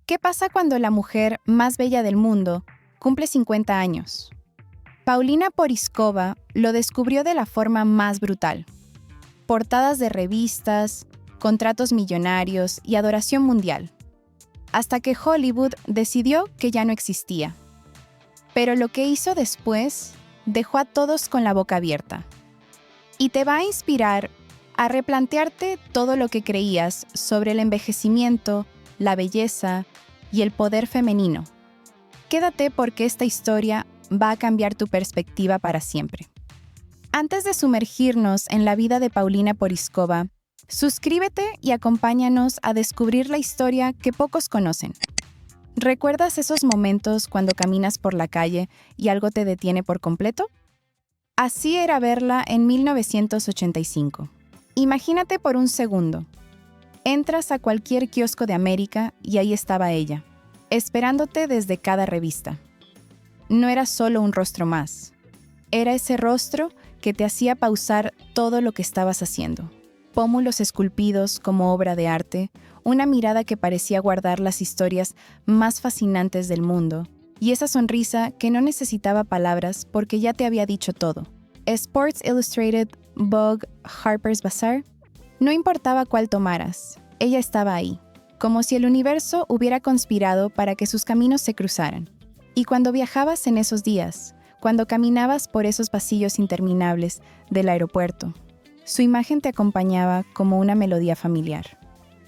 ¿Qué pasa cuando la mujer más bella del mundo cumple 50 años? Paulina Porizkova lo descubrió de la forma más brutal. Portadas de revistas, contratos millonarios y adoración mundial. Hasta que Hollywood decidió que ya no existía. Pero lo que hizo después dejó a todos con la boca abierta. Y te va a inspirar a replantearte todo lo que creías sobre el envejecimiento, la belleza y el poder femenino. Quédate porque esta historia va a cambiar tu perspectiva para siempre. Antes de sumergirnos en la vida de Paulina Porizkova, suscríbete y acompáñanos a descubrir la historia que pocos conocen. ¿Recuerdas esos momentos cuando caminas por la calle y algo te detiene por completo? Así era verla en 1985. Imagínate por un segundo. Entras a cualquier kiosco de América y ahí estaba ella, esperándote desde cada revista. No era solo un rostro más. Era ese rostro que te hacía pausar todo lo que estabas haciendo. Pómulos esculpidos como obra de arte, una mirada que parecía guardar las historias más fascinantes del mundo, y esa sonrisa que no necesitaba palabras porque ya te había dicho todo. Sports Illustrated, Vogue, Harper's Bazaar, no importaba cuál tomaras, ella estaba ahí, como si el universo hubiera conspirado para que sus caminos se cruzaran. Y cuando viajabas en esos días, cuando caminabas por esos pasillos interminables del aeropuerto, su imagen te acompañaba como una melodía familiar.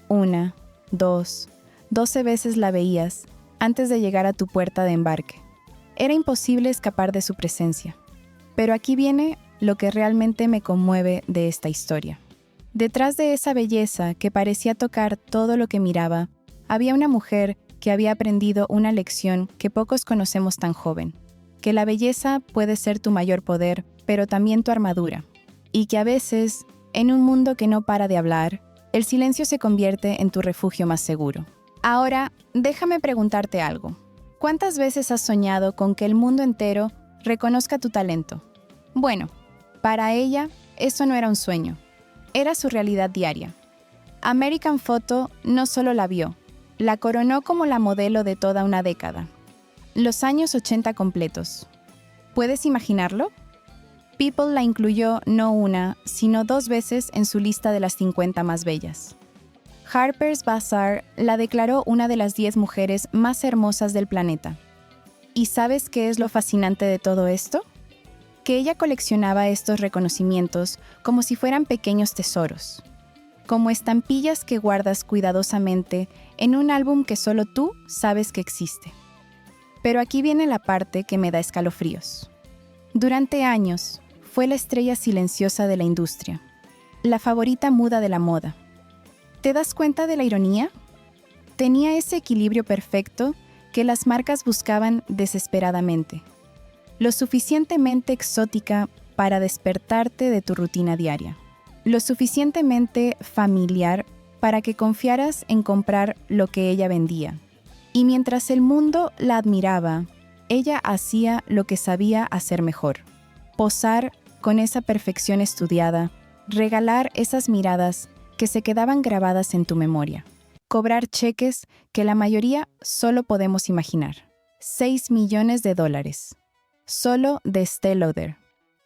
1, 2, 12 veces la veías antes de llegar a tu puerta de embarque. Era imposible escapar de su presencia. Pero aquí viene lo que realmente me conmueve de esta historia. Detrás de esa belleza que parecía tocar todo lo que miraba, había una mujer que había aprendido una lección que pocos conocemos tan joven, que la belleza puede ser tu mayor poder, pero también tu armadura, y que a veces, en un mundo que no para de hablar, el silencio se convierte en tu refugio más seguro. Ahora, déjame preguntarte algo. ¿Cuántas veces has soñado con que el mundo entero reconozca tu talento? Bueno, para ella, eso no era un sueño, era su realidad diaria. American Photo no solo la vio, la coronó como la modelo de toda una década. Los años 80 completos. ¿Puedes imaginarlo? People la incluyó no una, sino 2 veces en su lista de las 50 más bellas. Harper's Bazaar la declaró una de las 10 mujeres más hermosas del planeta. ¿Y sabes qué es lo fascinante de todo esto? Que ella coleccionaba estos reconocimientos como si fueran pequeños tesoros, como estampillas que guardas cuidadosamente en un álbum que solo tú sabes que existe. Pero aquí viene la parte que me da escalofríos. Durante años, fue la estrella silenciosa de la industria, la favorita muda de la moda. ¿Te das cuenta de la ironía? Tenía ese equilibrio perfecto que las marcas buscaban desesperadamente. Lo suficientemente exótica para despertarte de tu rutina diaria. Lo suficientemente familiar para que confiaras en comprar lo que ella vendía. Y mientras el mundo la admiraba, ella hacía lo que sabía hacer mejor. Posar con esa perfección estudiada, regalar esas miradas que se quedaban grabadas en tu memoria. Cobrar cheques que la mayoría solo podemos imaginar. $6 millones. Solo de Estée Lauder.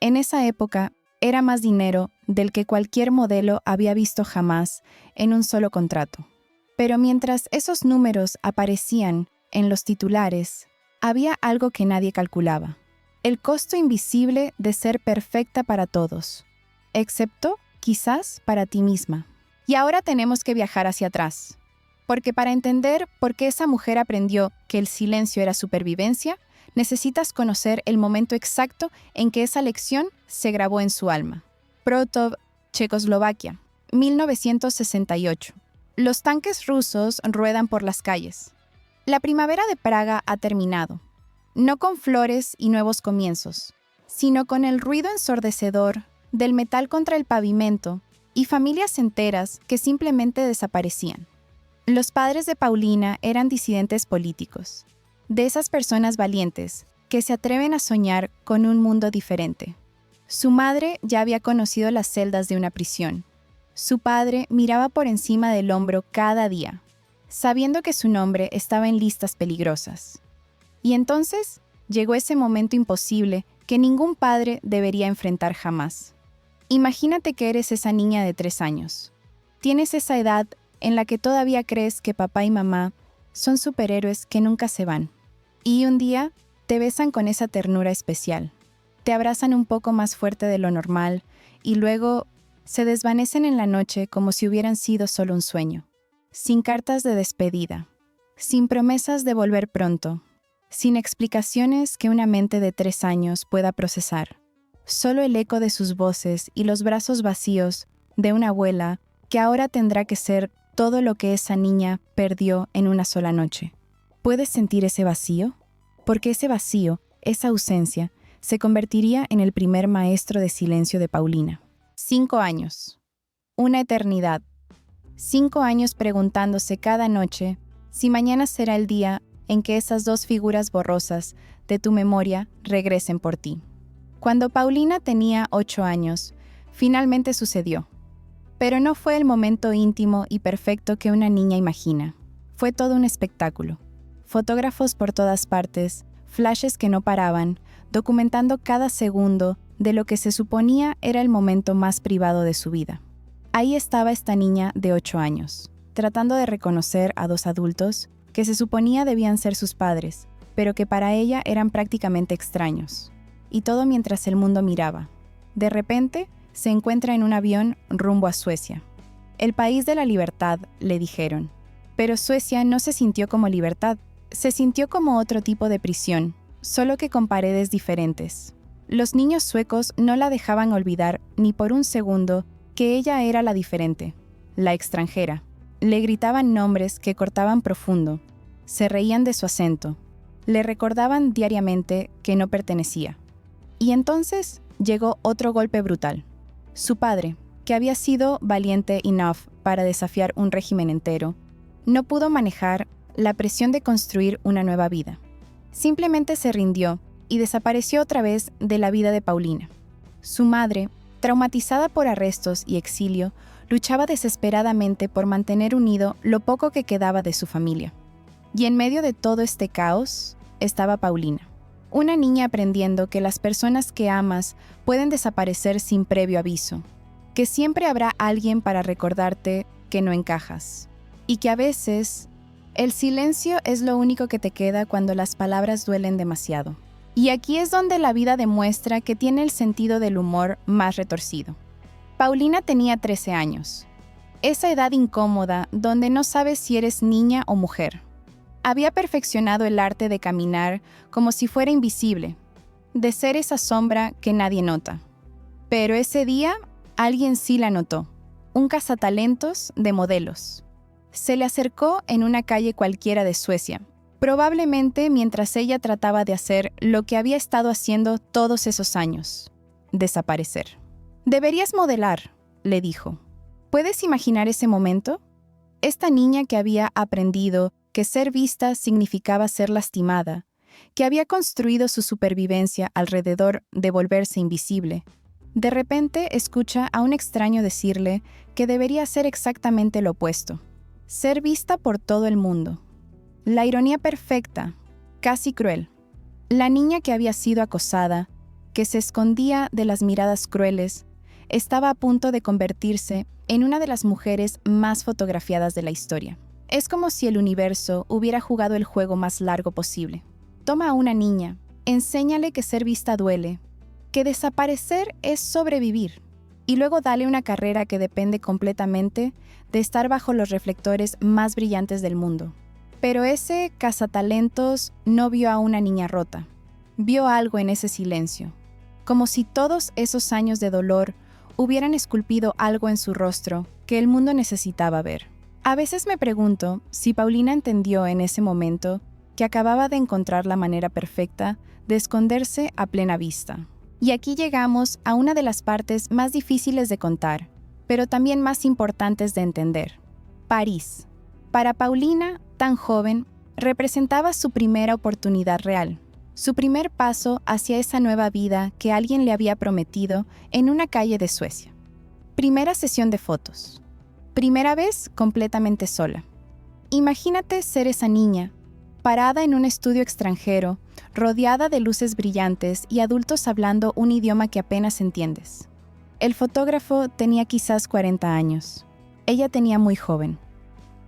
En esa época, era más dinero del que cualquier modelo había visto jamás en un solo contrato. Pero mientras esos números aparecían en los titulares, había algo que nadie calculaba. El costo invisible de ser perfecta para todos, excepto, quizás, para ti misma. Y ahora tenemos que viajar hacia atrás, porque para entender por qué esa mujer aprendió que el silencio era supervivencia, necesitas conocer el momento exacto en que esa lección se grabó en su alma. Protov, Checoslovaquia, 1968. Los tanques rusos ruedan por las calles. La primavera de Praga ha terminado. No con flores y nuevos comienzos, sino con el ruido ensordecedor del metal contra el pavimento y familias enteras que simplemente desaparecían. Los padres de Paulina eran disidentes políticos, de esas personas valientes que se atreven a soñar con un mundo diferente. Su madre ya había conocido las celdas de una prisión. Su padre miraba por encima del hombro cada día. sabiendo que su nombre estaba en listas peligrosas. Y entonces llegó ese momento imposible que ningún padre debería enfrentar jamás. Imagínate que eres esa niña de 3 años. Tienes esa edad en la que todavía crees que papá y mamá son superhéroes que nunca se van. Y un día te besan con esa ternura especial. Te abrazan un poco más fuerte de lo normal y luego se desvanecen en la noche como si hubieran sido solo un sueño. Sin cartas de despedida, sin promesas de volver pronto, sin explicaciones que una mente de 3 años pueda procesar. Solo el eco de sus voces y los brazos vacíos de una abuela que ahora tendrá que ser todo lo que esa niña perdió en una sola noche. ¿Puedes sentir ese vacío? Porque ese vacío, esa ausencia, se convertiría en el primer maestro de silencio de Paulina. 5 años. Una eternidad. 5 años preguntándose cada noche si mañana será el día en que esas 2 figuras borrosas de tu memoria regresen por ti. Cuando Paulina tenía 8 años, finalmente sucedió. Pero no fue el momento íntimo y perfecto que una niña imagina. Fue todo un espectáculo. Fotógrafos por todas partes, flashes que no paraban, documentando cada segundo de lo que se suponía era el momento más privado de su vida. Ahí estaba esta niña de 8 años, tratando de reconocer a 2 adultos que se suponía debían ser sus padres, pero que para ella eran prácticamente extraños. Y todo mientras el mundo miraba. De repente, se encuentra en un avión rumbo a Suecia. El país de la libertad, le dijeron. Pero Suecia no se sintió como libertad, se sintió como otro tipo de prisión, solo que con paredes diferentes. Los niños suecos no la dejaban olvidar ni por un segundo que ella era la diferente, la extranjera. Le gritaban nombres que cortaban profundo, se reían de su acento, le recordaban diariamente que no pertenecía. Y entonces llegó otro golpe brutal. Su padre, que había sido valiente enough para desafiar un régimen entero, no pudo manejar la presión de construir una nueva vida. Simplemente se rindió y desapareció otra vez de la vida de Paulina. Su madre, traumatizada por arrestos y exilio, luchaba desesperadamente por mantener unido lo poco que quedaba de su familia. Y en medio de todo este caos estaba Paulina, una niña aprendiendo que las personas que amas pueden desaparecer sin previo aviso, que siempre habrá alguien para recordarte que no encajas, y que a veces el silencio es lo único que te queda cuando las palabras duelen demasiado. Y aquí es donde la vida demuestra que tiene el sentido del humor más retorcido. Paulina tenía 13 años. Esa edad incómoda donde no sabes si eres niña o mujer. Había perfeccionado el arte de caminar como si fuera invisible, de ser esa sombra que nadie nota. Pero ese día, alguien sí la notó. Un cazatalentos de modelos. Se le acercó en una calle cualquiera de Suecia, probablemente mientras ella trataba de hacer lo que había estado haciendo todos esos años: desaparecer. «Deberías modelar», le dijo. ¿Puedes imaginar ese momento? Esta niña que había aprendido que ser vista significaba ser lastimada, que había construido su supervivencia alrededor de volverse invisible, de repente escucha a un extraño decirle que debería hacer exactamente lo opuesto: ser vista por todo el mundo. La ironía perfecta, casi cruel. La niña que había sido acosada, que se escondía de las miradas crueles, estaba a punto de convertirse en una de las mujeres más fotografiadas de la historia. Es como si el universo hubiera jugado el juego más largo posible. Toma a una niña, enséñale que ser vista duele, que desaparecer es sobrevivir, y luego dale una carrera que depende completamente de estar bajo los reflectores más brillantes del mundo. Pero ese cazatalentos no vio a una niña rota. Vio algo en ese silencio, como si todos esos años de dolor hubieran esculpido algo en su rostro que el mundo necesitaba ver. A veces me pregunto si Paulina entendió en ese momento que acababa de encontrar la manera perfecta de esconderse a plena vista. Y aquí llegamos a una de las partes más difíciles de contar, pero también más importantes de entender. París. Para Paulina, tan joven, representaba su primera oportunidad real, su primer paso hacia esa nueva vida que alguien le había prometido en una calle de Suecia. Primera sesión de fotos. Primera vez completamente sola. Imagínate ser esa niña, parada en un estudio extranjero, rodeada de luces brillantes y adultos hablando un idioma que apenas entiendes. El fotógrafo tenía quizás 40 años. Ella tenía muy joven.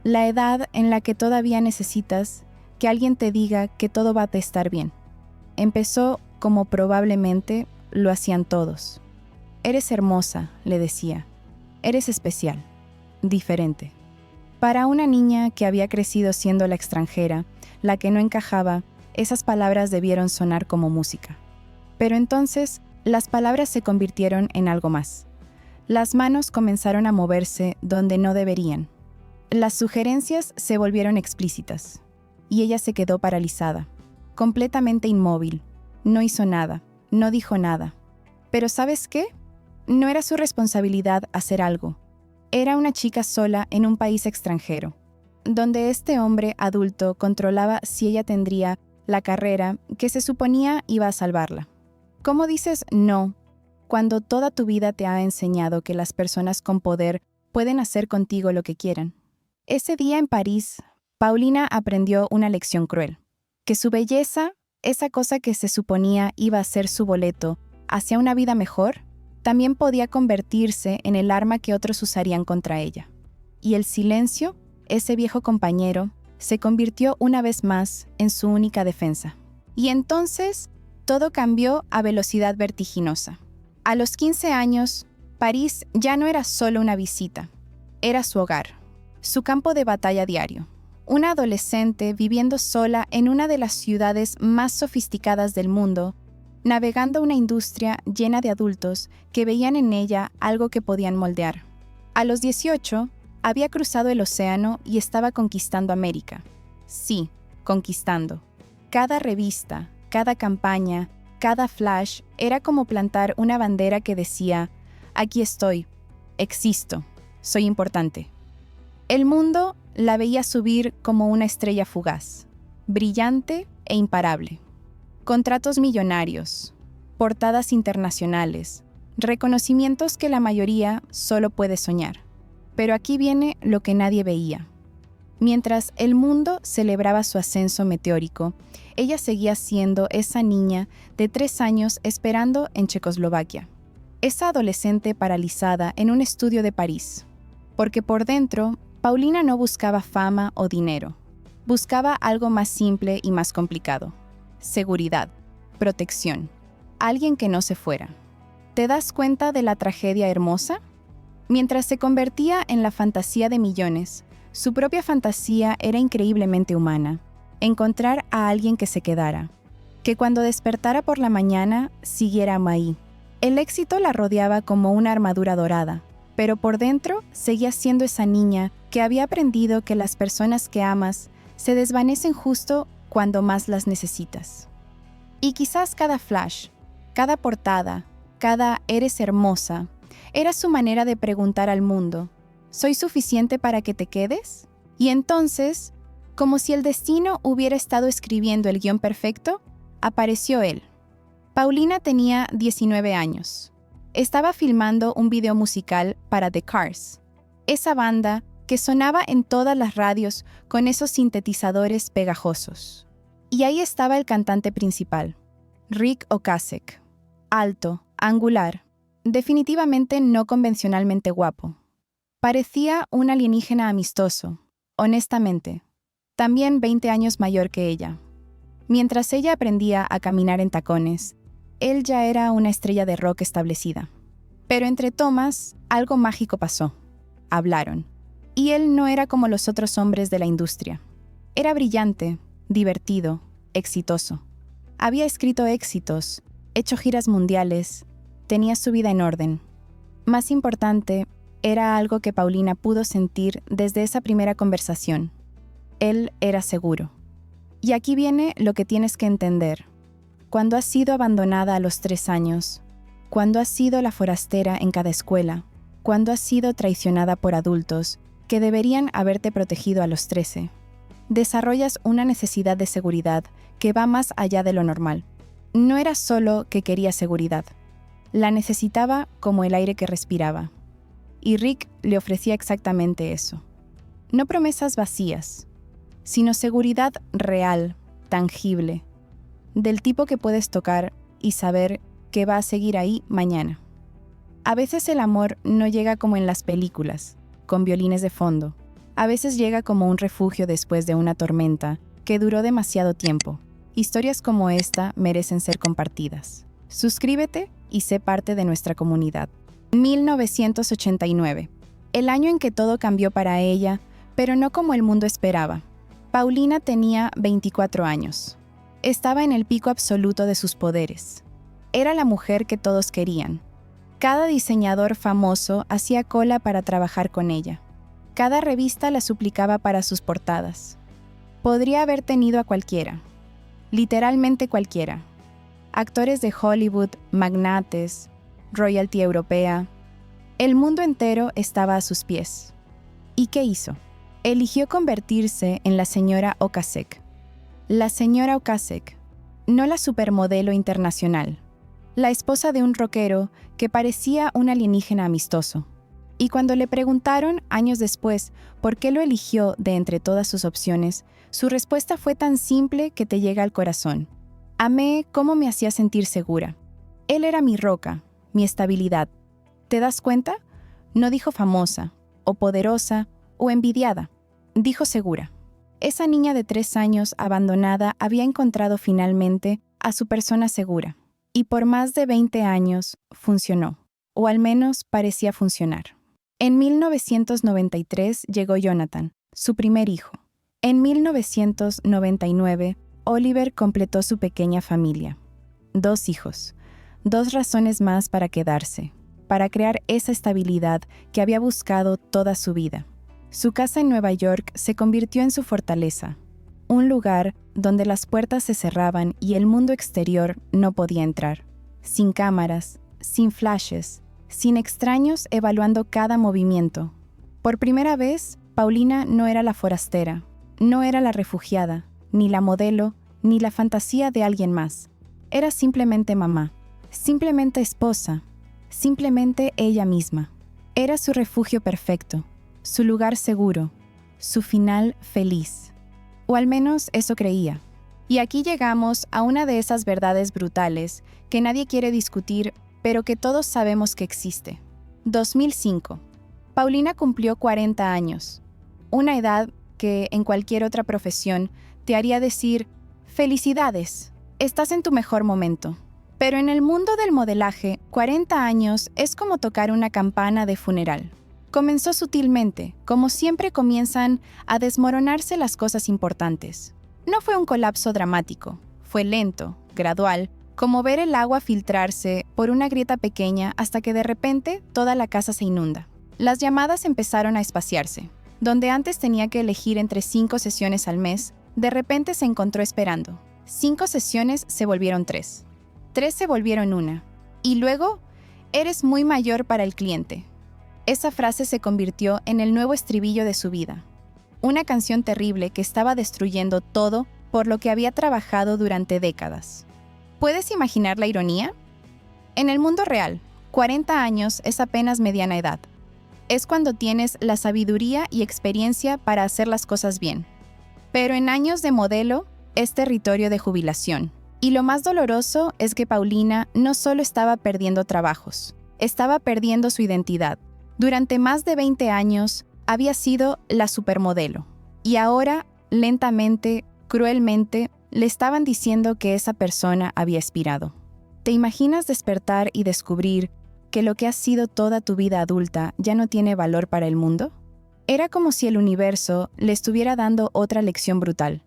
La edad en la que todavía necesitas que alguien te diga que todo va a estar bien. Empezó como probablemente lo hacían todos. Eres hermosa, le decía. Eres especial, diferente. Para una niña que había crecido siendo la extranjera, la que no encajaba, esas palabras debieron sonar como música. Pero entonces, las palabras se convirtieron en algo más. Las manos comenzaron a moverse donde no deberían. Las sugerencias se volvieron explícitas, y ella se quedó paralizada, completamente inmóvil. No hizo nada, no dijo nada. Pero ¿sabes qué? No era su responsabilidad hacer algo. Era una chica sola en un país extranjero, donde este hombre adulto controlaba si ella tendría la carrera que se suponía iba a salvarla. ¿Cómo dices no cuando toda tu vida te ha enseñado que las personas con poder pueden hacer contigo lo que quieran? Ese día en París, Paulina aprendió una lección cruel, que su belleza, esa cosa que se suponía iba a ser su boleto hacia una vida mejor, también podía convertirse en el arma que otros usarían contra ella. Y el silencio, ese viejo compañero, se convirtió una vez más en su única defensa. Y entonces, todo cambió a velocidad vertiginosa. A los 15 años, París ya no era solo una visita, era su hogar, su campo de batalla diario. Una adolescente viviendo sola en una de las ciudades más sofisticadas del mundo, navegando una industria llena de adultos que veían en ella algo que podían moldear. A los 18, había cruzado el océano y estaba conquistando América. Sí, conquistando. Cada revista, cada campaña, cada flash era como plantar una bandera que decía: aquí estoy, existo, soy importante. El mundo la veía subir como una estrella fugaz, brillante e imparable. Contratos millonarios, portadas internacionales, reconocimientos que la mayoría solo puede soñar. Pero aquí viene lo que nadie veía. Mientras el mundo celebraba su ascenso meteórico, ella seguía siendo esa niña de 3 años esperando en Checoslovaquia. Esa adolescente paralizada en un estudio de París. Porque por dentro, Paulina no buscaba fama o dinero. Buscaba algo más simple y más complicado. Seguridad, protección, alguien que no se fuera. ¿Te das cuenta de la tragedia hermosa? Mientras se convertía en la fantasía de millones, su propia fantasía era increíblemente humana. Encontrar a alguien que se quedara, que cuando despertara por la mañana siguiera ahí. El éxito la rodeaba como una armadura dorada, pero por dentro seguía siendo esa niña que había aprendido que las personas que amas se desvanecen justo cuando más las necesitas. Y quizás cada flash, cada portada, cada "eres hermosa", era su manera de preguntar al mundo: ¿soy suficiente para que te quedes? Y entonces, como si el destino hubiera estado escribiendo el guión perfecto, apareció él. Paulina tenía 19 años. Estaba filmando un video musical para The Cars, esa banda que sonaba en todas las radios con esos sintetizadores pegajosos. Y ahí estaba el cantante principal, Rick Ocasek, alto, angular, definitivamente no convencionalmente guapo. Parecía un alienígena amistoso, honestamente, también 20 años mayor que ella. Mientras ella aprendía a caminar en tacones, él ya era una estrella de rock establecida. Pero entre tomas, algo mágico pasó. Hablaron. Y él no era como los otros hombres de la industria. Era brillante, divertido, exitoso. Había escrito éxitos, hecho giras mundiales, tenía su vida en orden. Más importante, era algo que Paulina pudo sentir desde esa primera conversación. Él era seguro. Y aquí viene lo que tienes que entender. Cuando has sido abandonada a los 3 años, cuando has sido la forastera en cada escuela, cuando has sido traicionada por adultos que deberían haberte protegido a los 13, desarrollas una necesidad de seguridad que va más allá de lo normal. No era solo que quería seguridad, la necesitaba como el aire que respiraba. Y Rick le ofrecía exactamente eso. No promesas vacías, sino seguridad real, tangible, del tipo que puedes tocar y saber que va a seguir ahí mañana. A veces el amor no llega como en las películas, con violines de fondo. A veces llega como un refugio después de una tormenta que duró demasiado tiempo. Historias como esta merecen ser compartidas. Suscríbete y sé parte de nuestra comunidad. 1989. El año en que todo cambió para ella, pero no como el mundo esperaba. Paulina tenía 24 años. Estaba en el pico absoluto de sus poderes. Era la mujer que todos querían. Cada diseñador famoso hacía cola para trabajar con ella. Cada revista la suplicaba para sus portadas. Podría haber tenido a cualquiera, literalmente cualquiera. Actores de Hollywood, magnates, royalty europea. El mundo entero estaba a sus pies. ¿Y qué hizo? Eligió convertirse en la señora Ocasek. La señora Ocasek, no la supermodelo internacional. La esposa de un rockero que parecía un alienígena amistoso. Y cuando le preguntaron, años después, por qué lo eligió de entre todas sus opciones, su respuesta fue tan simple que te llega al corazón. Amé cómo me hacía sentir segura. Él era mi roca, mi estabilidad. ¿Te das cuenta? No dijo famosa, o poderosa, o envidiada. Dijo segura. Esa niña de 3 años abandonada había encontrado finalmente a su persona segura. Y por más de 20 años funcionó, o al menos parecía funcionar. En 1993 llegó Jonathan, su primer hijo. En 1999, Oliver completó su pequeña familia. 2 hijos, 2 razones más para quedarse, para crear esa estabilidad que había buscado toda su vida. Su casa en Nueva York se convirtió en su fortaleza, un lugar donde las puertas se cerraban y el mundo exterior no podía entrar. Sin cámaras, sin flashes, sin extraños evaluando cada movimiento. Por primera vez, Paulina no era la forastera, no era la refugiada, ni la modelo, ni la fantasía de alguien más. Era simplemente mamá, simplemente esposa, simplemente ella misma. Era su refugio perfecto, su lugar seguro, su final feliz. O al menos eso creía. Y aquí llegamos a una de esas verdades brutales que nadie quiere discutir, pero que todos sabemos que existe. 2005. Paulina cumplió 40 años. Una edad que, en cualquier otra profesión, te haría decir, ¡felicidades! Estás en tu mejor momento. Pero en el mundo del modelaje, 40 años es como tocar una campana de funeral. Comenzó sutilmente, como siempre comienzan a desmoronarse las cosas importantes. No fue un colapso dramático, fue lento, gradual, como ver el agua filtrarse por una grieta pequeña hasta que de repente toda la casa se inunda. Las llamadas empezaron a espaciarse. Donde antes tenía que elegir entre 5 sesiones al mes, de repente se encontró esperando. 5 sesiones se volvieron 3. 3 se volvieron 1. Y luego, eres muy mayor para el cliente. Esa frase se convirtió en el nuevo estribillo de su vida. Una canción terrible que estaba destruyendo todo por lo que había trabajado durante décadas. ¿Puedes imaginar la ironía? En el mundo real, 40 años es apenas mediana edad. Es cuando tienes la sabiduría y experiencia para hacer las cosas bien. Pero en años de modelo, es territorio de jubilación. Y lo más doloroso es que Paulina no solo estaba perdiendo trabajos, estaba perdiendo su identidad. Durante más de 20 años, había sido la supermodelo. Y ahora, lentamente, cruelmente, le estaban diciendo que esa persona había expirado. ¿Te imaginas despertar y descubrir que lo que has sido toda tu vida adulta ya no tiene valor para el mundo? Era como si el universo le estuviera dando otra lección brutal.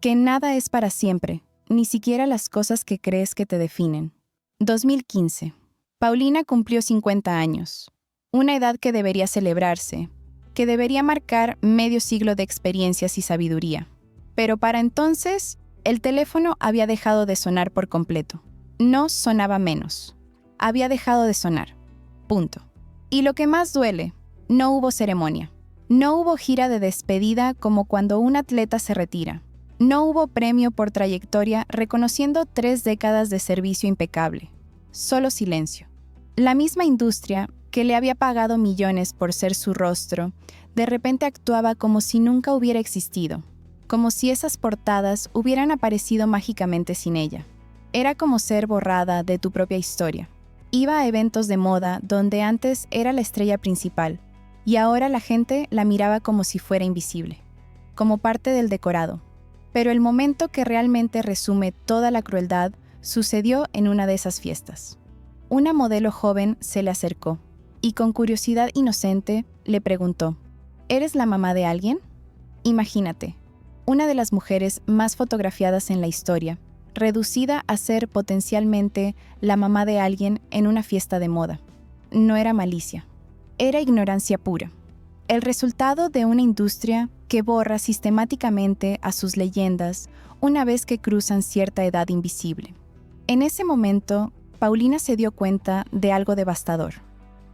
Que nada es para siempre, ni siquiera las cosas que crees que te definen. 2015. Paulina cumplió 50 años. Una edad que debería celebrarse, que debería marcar medio siglo de experiencias y sabiduría. Pero para entonces, el teléfono había dejado de sonar por completo. No sonaba menos. Había dejado de sonar. Punto. Y lo que más duele, no hubo ceremonia. No hubo gira de despedida como cuando un atleta se retira. No hubo premio por trayectoria reconociendo 3 décadas de servicio impecable. Solo silencio. La misma industria, que le había pagado millones por ser su rostro, de repente actuaba como si nunca hubiera existido. como si esas portadas hubieran aparecido mágicamente sin ella. Era como ser borrada de tu propia historia. Iba a eventos de moda donde antes era la estrella principal, y ahora la gente la miraba como si fuera invisible, como parte del decorado. Pero el momento que realmente resume toda la crueldad sucedió en una de esas fiestas. Una modelo joven se le acercó y con curiosidad inocente le preguntó: ¿Eres la mamá de alguien? Imagínate, una de las mujeres más fotografiadas en la historia, reducida a ser potencialmente la mamá de alguien en una fiesta de moda. No era malicia, era ignorancia pura. El resultado de una industria que borra sistemáticamente a sus leyendas una vez que cruzan cierta edad invisible. En ese momento, Paulina se dio cuenta de algo devastador.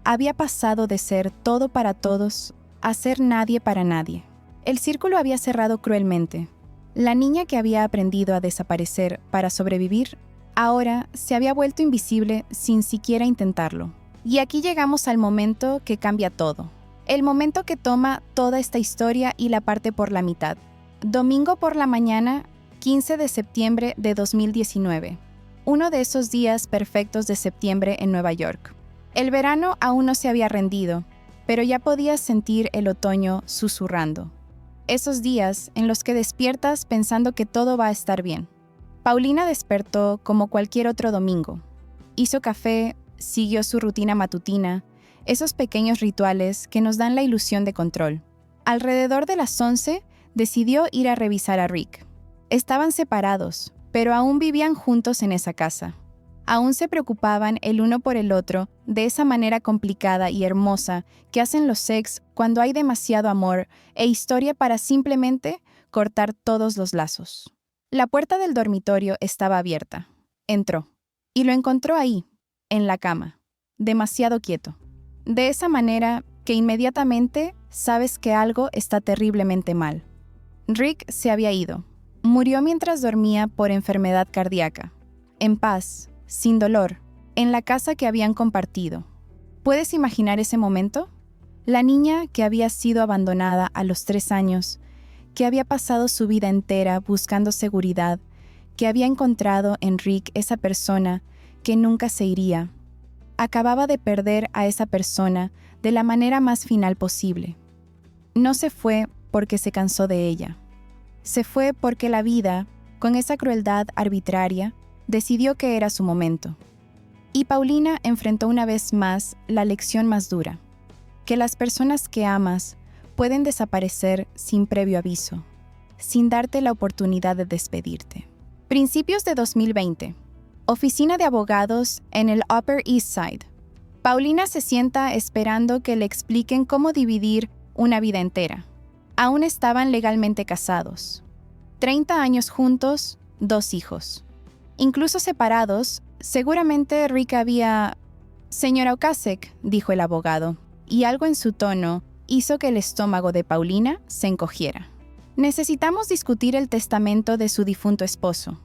Había pasado de ser todo para todos a ser nadie para nadie. El círculo había cerrado cruelmente. La niña que había aprendido a desaparecer para sobrevivir, ahora se había vuelto invisible sin siquiera intentarlo. Y aquí llegamos al momento que cambia todo. El momento que toma toda esta historia y la parte por la mitad. Domingo por la mañana, 15 de septiembre de 2019. Uno de esos días perfectos de septiembre en Nueva York. El verano aún no se había rendido, pero ya podías sentir el otoño susurrando. Esos días en los que despiertas pensando que todo va a estar bien. Paulina despertó como cualquier otro domingo. Hizo café, siguió su rutina matutina, esos pequeños rituales que nos dan la ilusión de control. Alrededor de las 11, decidió ir a revisar a Rick. Estaban separados, pero aún vivían juntos en esa casa. Aún se preocupaban el uno por el otro de esa manera complicada y hermosa que hacen los ex cuando hay demasiado amor e historia para simplemente cortar todos los lazos. La puerta del dormitorio estaba abierta. Entró y lo encontró ahí, en la cama, demasiado quieto. De esa manera que inmediatamente sabes que algo está terriblemente mal. Rick se había ido. Murió mientras dormía por enfermedad cardíaca. En paz, sin dolor, en la casa que habían compartido. ¿Puedes imaginar ese momento? La niña que había sido abandonada a los 3 años, que había pasado su vida entera buscando seguridad, que había encontrado en Rick esa persona que nunca se iría. Acababa de perder a esa persona de la manera más final posible. No se fue porque se cansó de ella. Se fue porque la vida, con esa crueldad arbitraria, decidió que era su momento. Y Paulina enfrentó una vez más la lección más dura, que las personas que amas pueden desaparecer sin previo aviso, sin darte la oportunidad de despedirte. Principios de 2020. Oficina de abogados en el Upper East Side. Paulina se sienta esperando que le expliquen cómo dividir una vida entera. Aún estaban legalmente casados. 30 años juntos, 2 hijos. Incluso separados, seguramente Rick había... «Señora Ocasek», dijo el abogado, y algo en su tono hizo que el estómago de Paulina se encogiera. «Necesitamos discutir el testamento de su difunto esposo».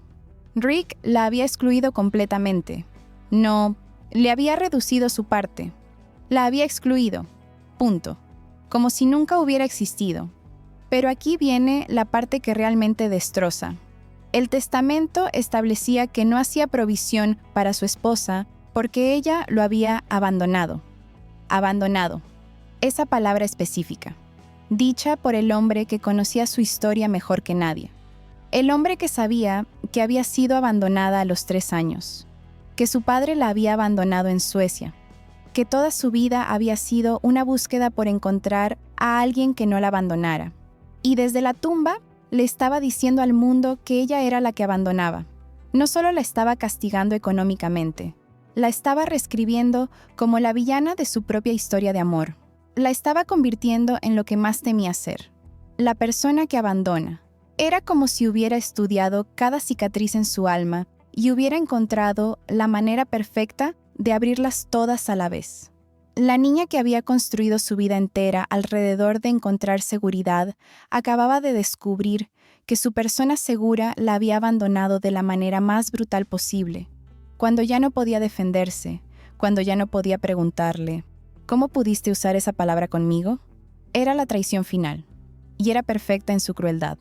Rick la había excluido completamente. No, le había reducido su parte. La había excluido. Punto. Como si nunca hubiera existido. Pero aquí viene la parte que realmente destroza. El testamento establecía que no hacía provisión para su esposa porque ella lo había abandonado. Abandonado. Esa palabra específica. Dicha por el hombre que conocía su historia mejor que nadie. El hombre que sabía que había sido abandonada a los 3 años, que su padre la había abandonado en Suecia, que toda su vida había sido una búsqueda por encontrar a alguien que no la abandonara. Y desde la tumba le estaba diciendo al mundo que ella era la que abandonaba. No solo la estaba castigando económicamente, la estaba reescribiendo como la villana de su propia historia de amor. La estaba convirtiendo en lo que más temía ser, la persona que abandona. Era como si hubiera estudiado cada cicatriz en su alma y hubiera encontrado la manera perfecta de abrirlas todas a la vez. La niña que había construido su vida entera alrededor de encontrar seguridad acababa de descubrir que su persona segura la había abandonado de la manera más brutal posible, cuando ya no podía defenderse, cuando ya no podía preguntarle, ¿cómo pudiste usar esa palabra conmigo? Era la traición final, y era perfecta en su crueldad.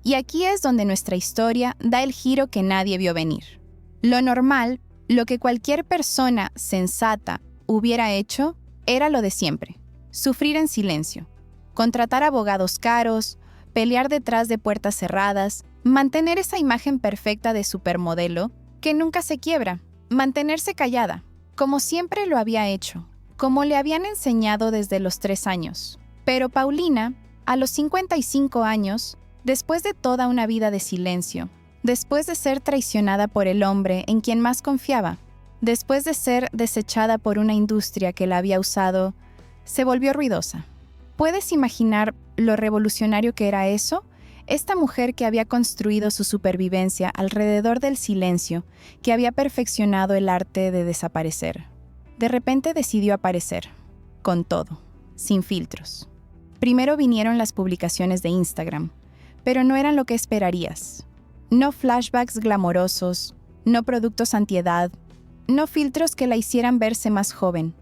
Y aquí es donde nuestra historia da el giro que nadie vio venir. Lo normal, lo que cualquier persona sensata hubiera hecho, era lo de siempre: sufrir en silencio, contratar abogados caros, pelear detrás de puertas cerradas, mantener esa imagen perfecta de supermodelo que nunca se quiebra, mantenerse callada, como siempre lo había hecho, como le habían enseñado desde los 3 años. Pero Paulina, a los 55 años, después de toda una vida de silencio, después de ser traicionada por el hombre en quien más confiaba, después de ser desechada por una industria que la había usado, se volvió ruidosa. ¿Puedes imaginar lo revolucionario que era eso? Esta mujer que había construido su supervivencia alrededor del silencio, que había perfeccionado el arte de desaparecer. De repente decidió aparecer, con todo, sin filtros. Primero vinieron las publicaciones de Instagram, pero no eran lo que esperarías. No flashbacks glamorosos, no productos antiedad, no filtros que la hicieran verse más joven.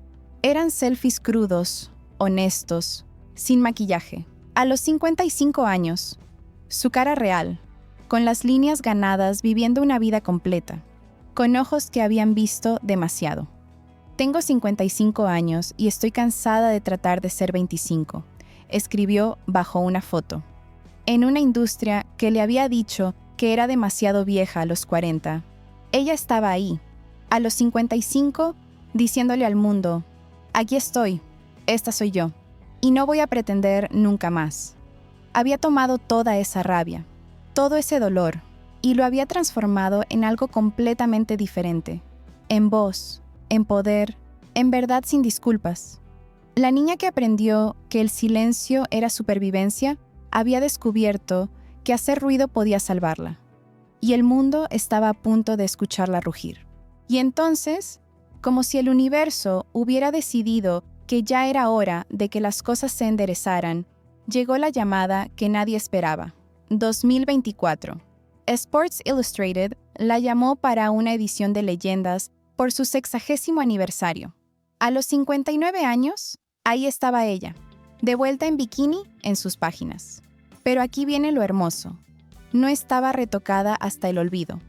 Eran selfies crudos, honestos, sin maquillaje. A los 55 años, su cara real, con las líneas ganadas, viviendo una vida completa, con ojos que habían visto demasiado. Tengo 55 años y estoy cansada de tratar de ser 25, escribió bajo una foto. En una industria que le había dicho que era demasiado vieja a los 40, ella estaba ahí, a los 55, diciéndole al mundo: aquí estoy, esta soy yo, y no voy a pretender nunca más. Había tomado toda esa rabia, todo ese dolor, y lo había transformado en algo completamente diferente, en voz, en poder, en verdad sin disculpas. La niña que aprendió que el silencio era supervivencia había descubierto que hacer ruido podía salvarla, y el mundo estaba a punto de escucharla rugir. Y entonces, como si el universo hubiera decidido que ya era hora de que las cosas se enderezaran, llegó la llamada que nadie esperaba. 2024. Sports Illustrated la llamó para una edición de Leyendas por su 60º aniversario. A los 59 años, ahí estaba ella, de vuelta en bikini en sus páginas. Pero aquí viene lo hermoso. No estaba retocada hasta el olvido,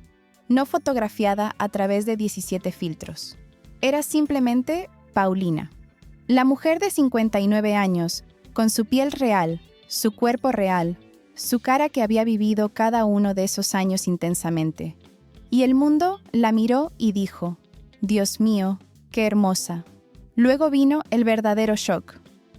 no fotografiada a través de 17 filtros. Era simplemente Paulina. La mujer de 59 años, con su piel real, su cuerpo real, su cara que había vivido cada uno de esos años intensamente. Y el mundo la miró y dijo: Dios mío, qué hermosa. Luego vino el verdadero shock.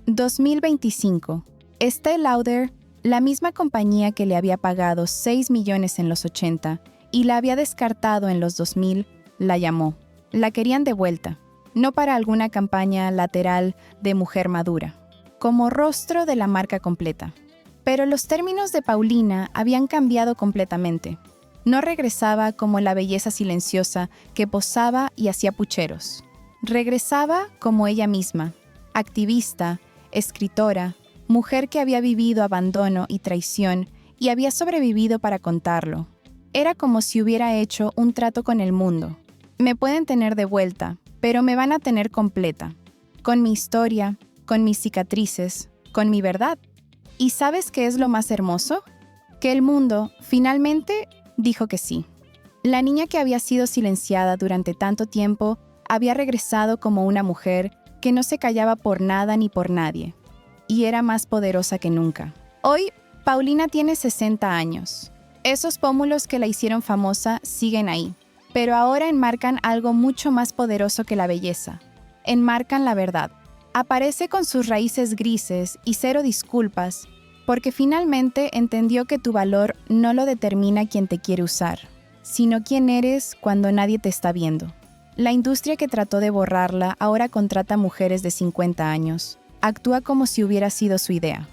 2025. Estée Lauder, la misma compañía que le había pagado 6 millones en los 80 y la había descartado en los 2000, la llamó. La querían de vuelta, no para alguna campaña lateral de mujer madura, como rostro de la marca completa. Pero los términos de Paulina habían cambiado completamente. No regresaba como la belleza silenciosa que posaba y hacía pucheros. Regresaba como ella misma, activista, escritora, mujer que había vivido abandono y traición y había sobrevivido para contarlo. Era como si hubiera hecho un trato con el mundo. Me pueden tener de vuelta, pero me van a tener completa, con mi historia, con mis cicatrices, con mi verdad. ¿Y sabes qué es lo más hermoso? Que el mundo, finalmente, dijo que sí. La niña que había sido silenciada durante tanto tiempo había regresado como una mujer que no se callaba por nada ni por nadie, y era más poderosa que nunca. Hoy, Paulina tiene 60 años. Esos pómulos que la hicieron famosa siguen ahí, pero ahora enmarcan algo mucho más poderoso que la belleza. Enmarcan la verdad. Aparece con sus raíces grises y cero disculpas, porque finalmente entendió que tu valor no lo determina quien te quiere usar, sino quién eres cuando nadie te está viendo. La industria que trató de borrarla ahora contrata mujeres de 50 años. Actúa como si hubiera sido su idea.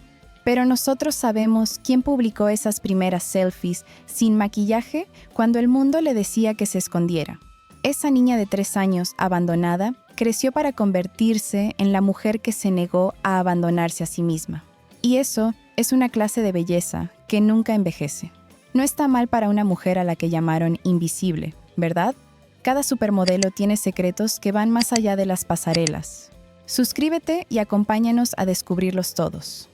Pero nosotros sabemos quién publicó esas primeras selfies sin maquillaje cuando el mundo le decía que se escondiera. Esa niña de 3 años, abandonada, creció para convertirse en la mujer que se negó a abandonarse a sí misma. Y eso es una clase de belleza que nunca envejece. No está mal para una mujer a la que llamaron invisible, ¿verdad? Cada supermodelo tiene secretos que van más allá de las pasarelas. Suscríbete y acompáñanos a descubrirlos todos.